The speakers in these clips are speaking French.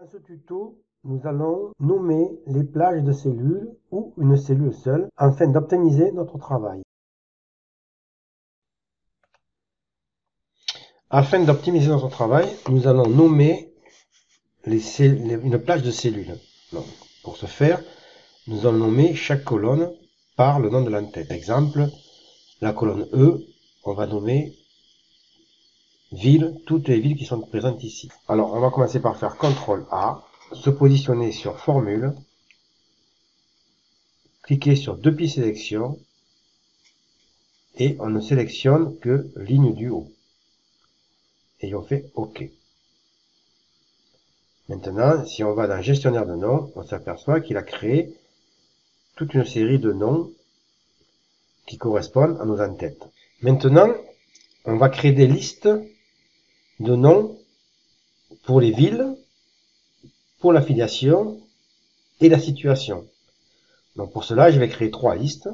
Dans ce tuto, nous allons nommer les plages de cellules ou une cellule seule afin d'optimiser notre travail. Afin d'optimiser notre travail, nous allons nommer une plage de cellules. Donc, pour ce faire, nous allons nommer chaque colonne par le nom de l'entête. Par exemple, la colonne E, on va nommer ville, toutes les villes qui sont présentes ici. Alors, on va commencer par faire CTRL A, se positionner sur Formule, cliquer sur depuis sélection, et on ne sélectionne que ligne du haut. Et on fait OK. Maintenant, si on va dans gestionnaire de noms, on s'aperçoit qu'il a créé toute une série de noms qui correspondent à nos entêtes. Maintenant, on va créer des listes de noms pour les villes, pour l'affiliation et la situation. Donc pour cela, je vais créer trois listes.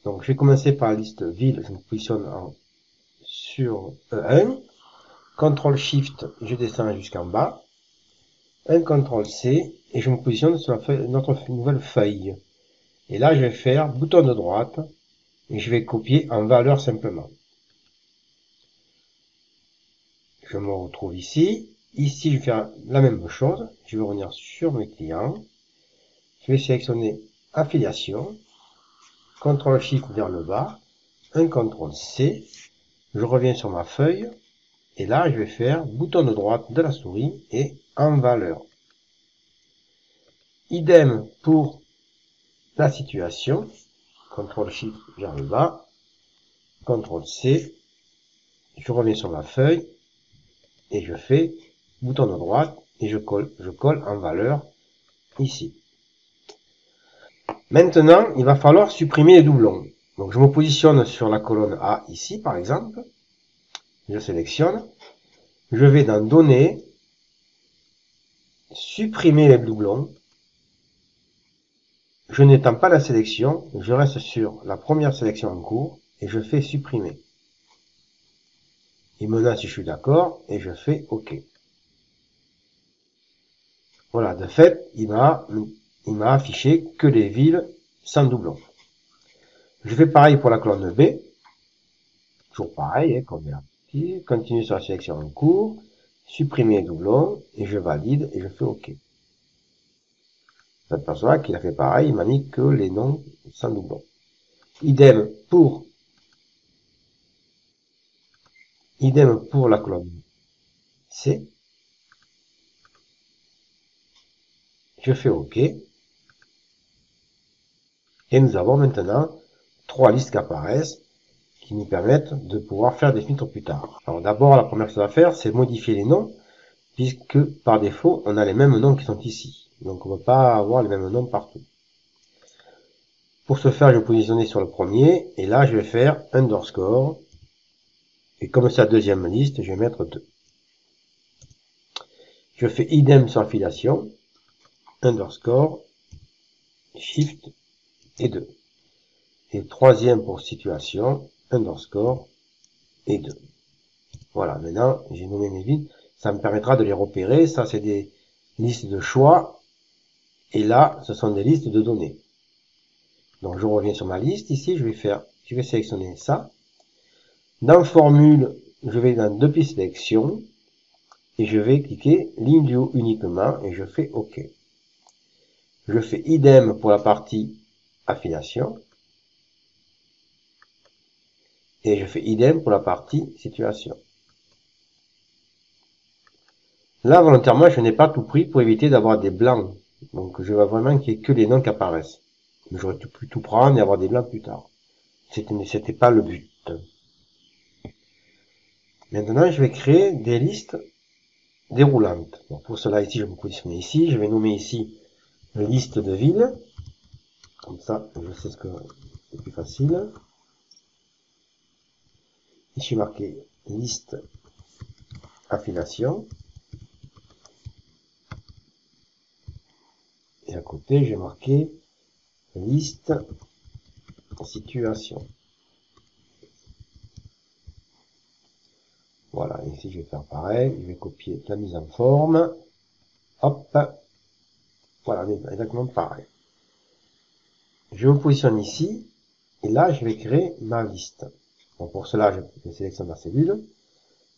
Donc je vais commencer par la liste ville, je me positionne sur E1. CTRL SHIFT, je descends jusqu'en bas. Un CTRL C et je me positionne sur notre nouvelle feuille. Et là, je vais faire bouton de droite et je vais copier en valeur simplement. Je me retrouve ici. Ici, je vais faire la même chose. Je vais revenir sur mes clients. Je vais sélectionner affiliation. CTRL SHIFT vers le bas. Un CTRL C. Je reviens sur ma feuille. Et là, je vais faire bouton de droite de la souris et en valeur. Idem pour la situation. CTRL SHIFT vers le bas. CTRL C. Je reviens sur ma feuille. Et je fais bouton de droite et je colle en valeur ici. Maintenant, il va falloir supprimer les doublons. Donc je me positionne sur la colonne A ici par exemple. Je sélectionne. Je vais dans Données, supprimer les doublons. Je n'étends pas la sélection, je reste sur la première sélection en cours et je fais supprimer. Il me demande si je suis d'accord et je fais OK. Voilà, de fait, il m'a affiché que les villes sans doublons. Je fais pareil pour la colonne B. Toujours pareil, comme là. Continue sur la sélection en cours, supprimer les doublons, et je valide, et je fais OK. Vous apercevez qu'il a fait pareil, il m'a mis que les noms sans doublons. Idem pour la colonne C. Je fais OK. Et nous avons maintenant trois listes qui apparaissent, qui nous permettent de pouvoir faire des filtres plus tard. Alors d'abord, la première chose à faire, c'est modifier les noms, puisque par défaut, on a les mêmes noms qui sont ici. Donc on ne peut pas avoir les mêmes noms partout. Pour ce faire, je vais positionner sur le premier, et là je vais faire underscore, et comme c'est la deuxième liste, je vais mettre 2. Je fais idem sur affiliation, underscore, shift et 2. Et troisième pour situation, underscore et 2. Voilà, maintenant j'ai nommé mes villes, ça me permettra de les repérer, ça c'est des listes de choix, et là ce sont des listes de données. Donc je reviens sur ma liste, ici je vais sélectionner ça. Dans formule, je vais dans depuis sélection, et je vais cliquer ligne du haut uniquement, et je fais OK. Je fais idem pour la partie affiliation, et je fais idem pour la partie situation. Là, volontairement, je n'ai pas tout pris pour éviter d'avoir des blancs. Donc, je veux vraiment qu'il n'y ait que les noms qui apparaissent. J'aurais pu tout prendre et avoir des blancs plus tard. C'était pas le but. Maintenant, je vais créer des listes déroulantes. Donc, pour cela, ici, je vais me positionner ici. Je vais nommer ici liste de villes. Comme ça, je sais ce que c'est plus facile. Ici, marqué liste affiliation. Et à côté, j'ai marqué liste situation. Voilà, ici je vais faire pareil, je vais copier la mise en forme. hop, voilà, exactement pareil. Je me positionne ici, et là, je vais créer ma liste. Donc pour cela, je sélectionne ma cellule,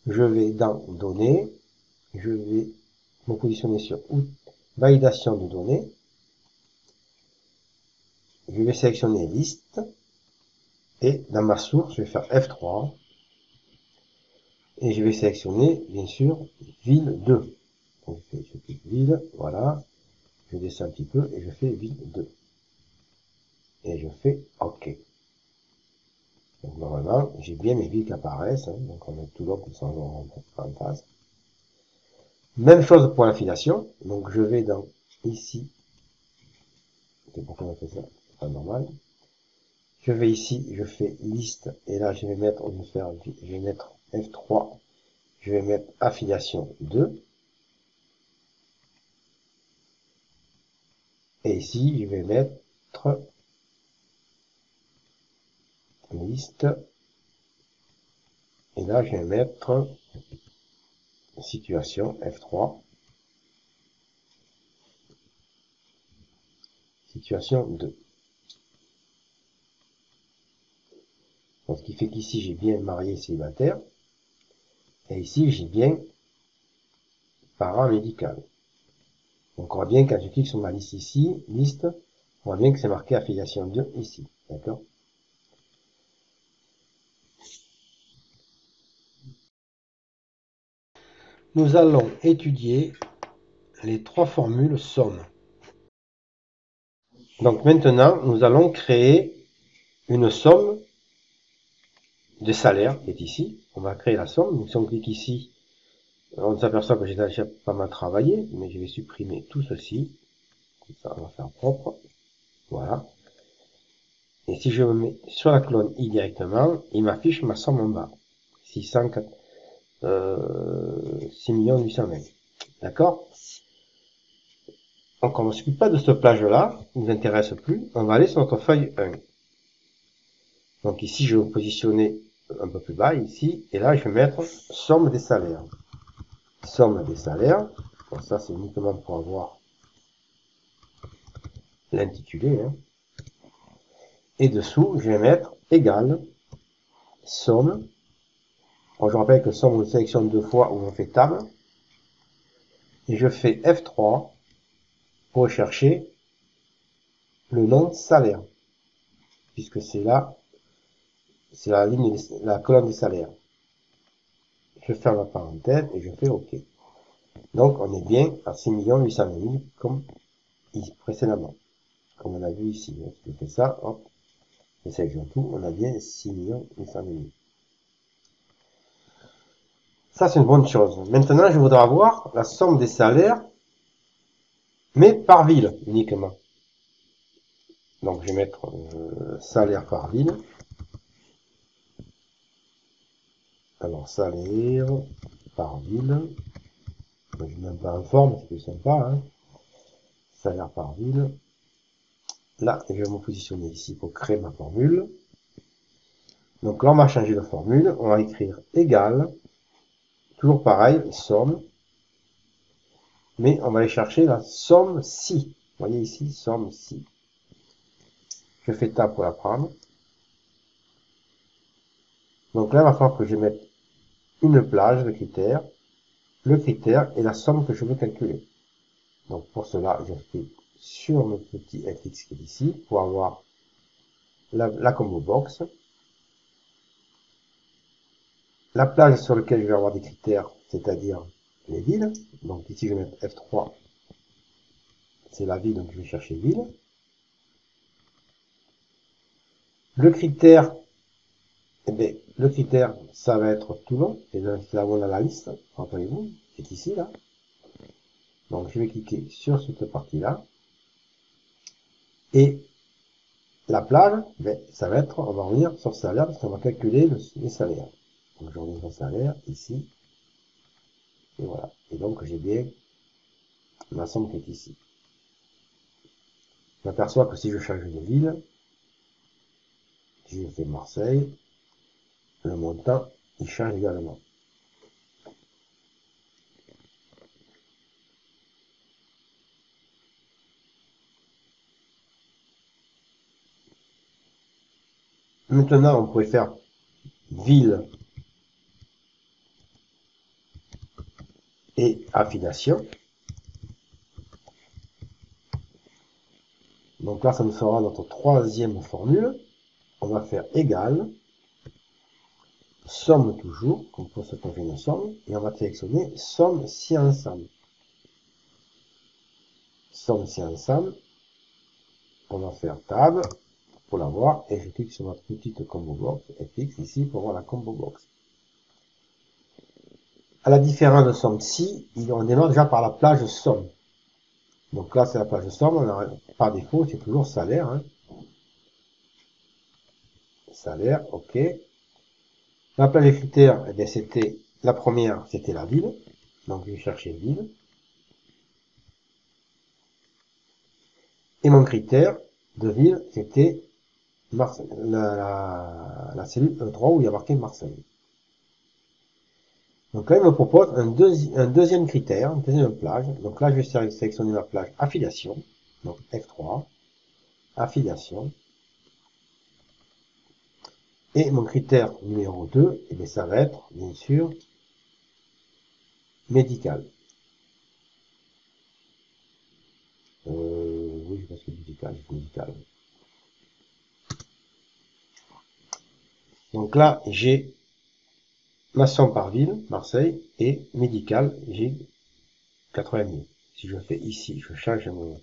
je vais dans Données, je vais me positionner sur Validation de données, je vais sélectionner Liste, et dans ma source, je vais faire F3, et je vais sélectionner, bien sûr, Ville 2. Donc je fais Ville, voilà, je descends un petit peu, et je fais Ville 2. Et je fais OK. Donc normalement, j'ai bien mes villes qui apparaissent, hein, donc on a tout l'autre sans en face. Même chose pour l'affiliation, donc je vais dans ici, c'est pourquoi on a fait ça, c'est pas normal. Je vais ici, je fais liste, et là je vais mettre, je vais mettre F3, je vais mettre affiliation 2, et ici je vais mettre liste, et là je vais mettre situation F3, situation 2. Donc, ce qui fait qu'ici j'ai bien marié célibataire, et ici j'ai bien paramédical. Donc on voit bien quand je clique sur ma liste ici, liste, on voit bien que c'est marqué affiliation 2 ici. D'accord? Nous allons étudier les trois formules somme. Donc maintenant, nous allons créer une somme de salaire qui est ici. On va créer la somme. Donc si on clique ici, on s'aperçoit que j'ai déjà pas mal travaillé, mais je vais supprimer tout ceci. Comme ça, on va faire propre. Voilà. Et si je me mets sur la colonne I directement, il m'affiche ma somme en bas. 6 820. D'accord? Donc on ne s'occupe pas de ce plage-là, il ne nous intéresse plus. On va aller sur notre feuille 1. Donc ici, je vais me positionner un peu plus bas, ici, et là, je vais mettre somme des salaires. Somme des salaires. Donc ça, c'est uniquement pour avoir l'intitulé. Hein. Et dessous, je vais mettre égal somme. Alors, je rappelle que somme, on le sélectionne deux fois ou on fait table. Et je fais F3 pour rechercher le nom salaire. Puisque c'est là, c'est la ligne, la colonne des salaires. Je ferme la parenthèse et je fais OK. Donc, on est bien à 6 800 000 comme précédemment. Comme on a vu ici. Je fais ça, hop, je sélectionne tout, on a bien 6 800 000. Ça, c'est une bonne chose. Maintenant, je voudrais avoir la somme des salaires, mais par ville uniquement. Donc, je vais mettre salaire par ville. Alors, salaire par ville. Je ne mets même pas en forme, c'est plus sympa. Hein. Salaire par ville. Là, je vais me positionner ici pour créer ma formule. Donc là, on va changer de formule. On va écrire égal. Toujours pareil, somme. Mais on va aller chercher la somme si. Vous voyez ici, somme si. Je fais tab pour la prendre. Donc là, il va falloir que je mette une plage de critères, le critère et la somme que je veux calculer. Donc pour cela, je clique sur le petit fx qui est ici pour avoir la combo box. La plage sur laquelle je vais avoir des critères, c'est-à-dire les villes. Donc ici, je vais mettre F3. C'est la ville, donc je vais chercher ville. Le critère, eh bien, le critère, ça va être Toulon. C'est là où on a la liste. Rappelez-vous, c'est ici, là. Donc je vais cliquer sur cette partie-là. Et la plage, ben, ça va être, on va revenir sur le salaire parce qu'on va calculer les salaires. Donc je reviens sur le salaire, ici. Et voilà. Et donc j'ai bien ma somme qui est ici. Je m'aperçois que si je change de ville, si je fais Marseille, le montant, il change également. Maintenant, on pourrait faire ville et affiliation. Donc là, ça nous fera notre troisième formule. On va faire égal, somme toujours, comme pour cette qu'on une somme, et on va sélectionner somme si ensemble. Somme si ensemble. On va faire tab pour la voir, et je clique sur notre petite combo box, FX ici pour voir la combo box. À la différence de somme si, on démarre déjà par la plage somme. Donc là, c'est la plage somme, on a, par défaut, c'est toujours salaire. Hein. Salaire, ok. La plage des critères, eh bien, c'était la première, c'était la ville. Donc je vais chercher ville. Et mon critère de ville, c'était la cellule E3 où il y a marqué Marseille. Donc là, il me propose un deuxième critère, une deuxième plage. Donc là, je vais sélectionner ma plage affiliation. Donc F3, affiliation. Et mon critère numéro 2, eh bien, ça va être, bien sûr, médical. Oui, je pense que médical. Donc là, j'ai ma somme par ville, Marseille, et médical, j'ai 80 000. Si je fais ici, je change mon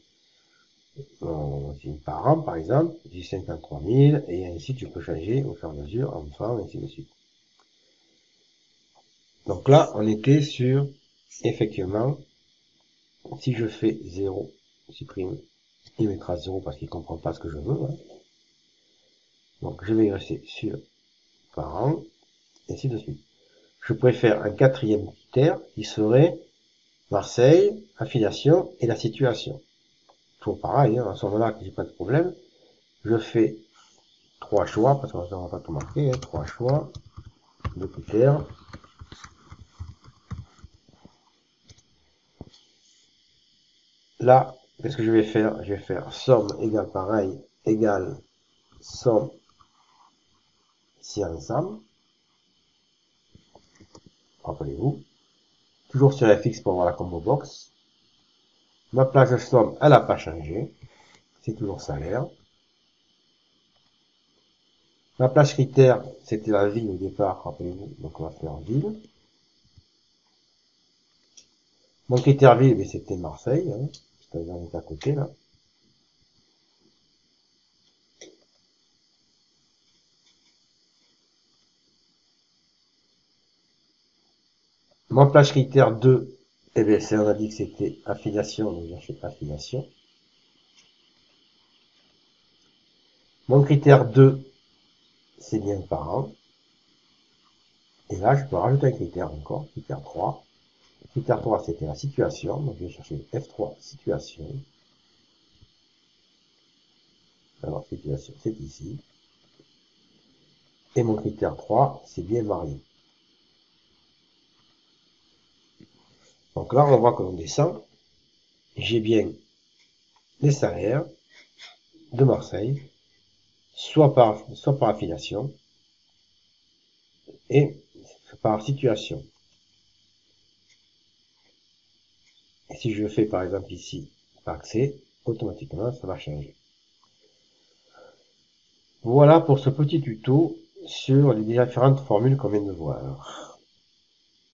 par an, par exemple, j'ai 53 000, et ainsi tu peux changer au fur et à mesure, enfin, ainsi de suite. Donc là, on était sur, effectivement, si je fais 0, supprime, il mettra 0 parce qu'il comprend pas ce que je veux. Hein. Donc je vais rester sur par an, et ainsi de suite. Je préfère un quatrième critère qui serait Marseille, affiliation et la situation. Toujours pareil, hein, à ce moment-là, j'ai pas de problème. Je fais 3 choix, parce qu'on va pas tout marquer, hein, 3 choix de critères. Là, qu'est-ce que je vais faire? Je vais faire somme égale pareil, égale somme si ensemble. Rappelez-vous. Toujours sur FX pour voir la combo box. Ma plage de somme, elle n'a pas changé. C'est toujours salaire. Ma plage critère, c'était la ville au départ, rappelez-vous. Donc on va faire ville. Mon critère ville, c'était Marseille. Hein. C'est-à-dire à côté là. Mon plage critère 2, eh bien, on a dit que c'était affiliation, donc j'ai fait affiliation. Mon critère 2, c'est bien parent. Et là, je peux rajouter un critère encore, critère 3. Critère 3, c'était la situation, donc je vais chercher F3, situation. Alors, situation, c'est ici. Et mon critère 3, c'est bien marié. Donc là, on voit que l'on descend. J'ai bien les salaires de Marseille, soit par affiliation et par situation. Et si je fais par exemple ici par accès, automatiquement ça va changer. Voilà pour ce petit tuto sur les différentes formules qu'on vient de voir.